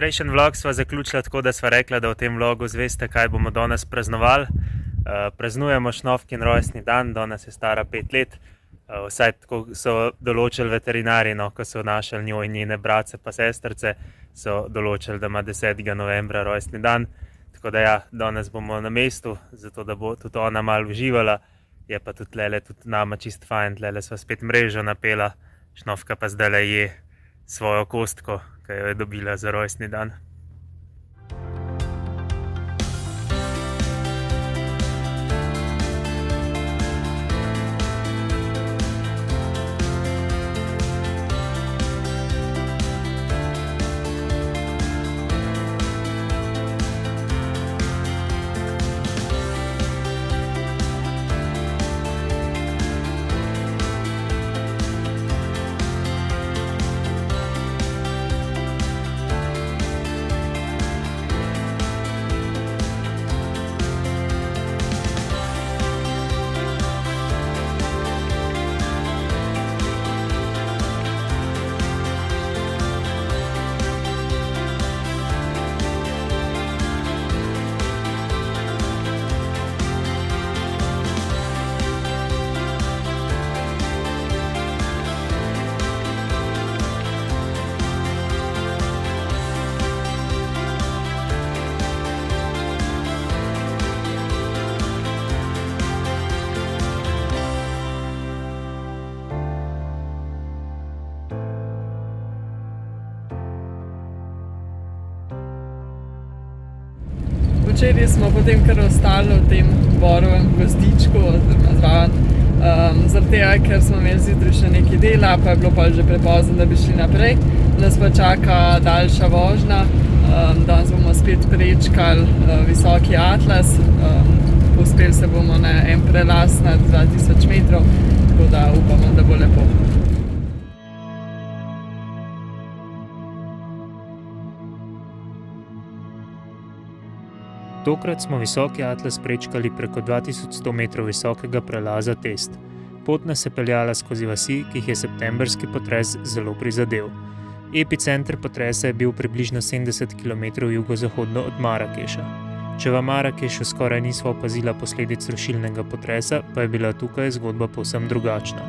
Prejšnji vlog sva zaključila tako, da sva rekla, da v tem vlogu zveste, kaj bomo danes praznovali. Praznujemo Šnofkin rojstni dan, danes je stara 5 let. Vsaj tako so določili veterinarji, no, ko so našli njo in njene bratce pa sestrice, so določili, da ima 10. novembra rojstni dan. Tako da ja, danes bomo na mestu, zato da bo tudi ona malo uživala. Je pa tudi tlele, tudi nama čist fajn, tlele sva spet mrežo napela. Šnofka pa zdajle je svojo kostko, ki jo je dobila za rojstni dan. Včeraj smo potem kar ostali v tem borovem gozdičku oziroma zraven, zaradi tega, ker smo imeli zjutraj še nekaj dela, pa je bilo pa že prepozno, da bi šli naprej. Nas pa čaka daljša vožnja. Danes bomo spet prečkali Visoki Atlas. Uspeli se bomo na en prelaz nad 2000 metrov, tako da upamo, da bo lepo. Tokrat smo Visoki Atlas prečkali preko 2100 metrov visokega prelaza Test. Pot nas je peljala skozi vasi, ki jih je septembrski potres zelo prizadel. Epicenter potresa je bil približno 70 km jugozahodno od Marakeša. Če v Marakešu skoraj nisva opazila posledic rušilnega potresa, pa je bila tukaj zgodba povsem drugačna.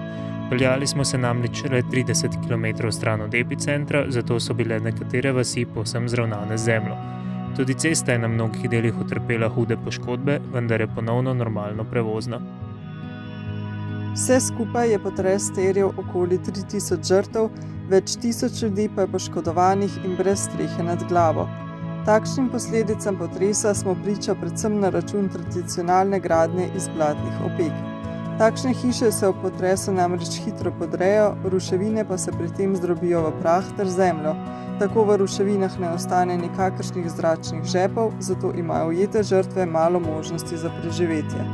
Peljali smo se namreč le 30 km stran od epicentra, zato so bile nekatere vasi povsem zravnane z zemljo. Tudi cesta je na mnogih delih utrpela hude poškodbe, vendar je ponovno normalno prevozna. Vse skupaj je potres terjal okoli 3000 žrtev, več tisoč ljudi pa je poškodovanih in brez strehe nad glavo. Takšnim posledicam potresa smo priča predvsem na račun tradicionalne gradnje iz blatnih opek. Takšne hiše se ob potresu namreč hitro podrejo, ruševine pa se pri tem zdrobijo v prah ter zemljo. Tako v ruševinah ne ostane nikakršnih zračnih žepov, zato imajo ujete žrtve malo možnosti za preživetje.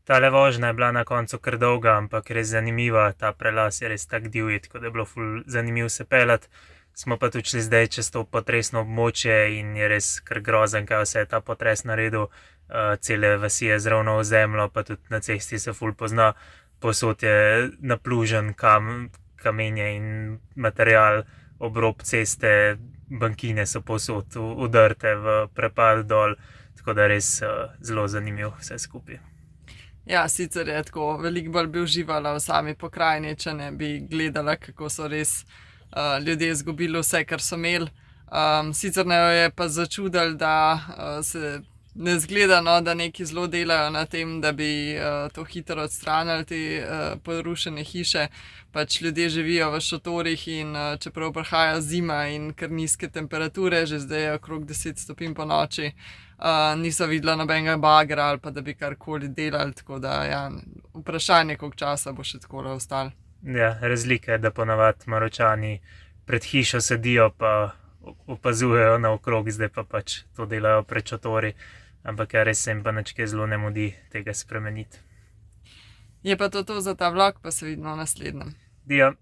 Tale vožnja je bila na koncu kar dolga, ampak res zanimiva. Ta prelaz je res tak divji, tako da je bilo ful zanimivo se peljati. Smo pa tudi šli zdaj čez to potresno območje in je res kar grozen, kaj vse je ta potres naredil. Cele vasi je zravnal v zemljo, pa tudi na cesti se ful pozna. Povsod je naplužen kamenje in material, ob rob ceste, bankine so povsod udrte v prepad dol, tako da res zelo zanimivo vse skupaj. Ja, sicer je tako, veliko bolj bi uživala v sami pokrajini, če ne bi gledala, kako so res ljudje izgubili vse, kar so imeli. Sicer ne je pa začudilo, da se ne zgleda, no, da neki zelo delajo na tem, da bi to hitro odstranili te porušene hiše. Pač ljudje živijo v šotorih in čeprav prihaja zima in kar nizke temperature, že zdaj je okrog 10 stopinj po noči, niso videla nobenega bagra ali pa da bi karkoli delali, tako da ja, vprašanje, koliko časa bo še takole ostalo. Ja, razlika je, da ponavadi Maročani pred hišo sedijo pa opazujejo naokrog, zdaj pa pač to delajo pred šotori. Ampak ja, res se jim pa nič kaj zelo ne mudi tega spremeniti. Je pa to za ta vlog, pa se vidimo v naslednjem. Dio.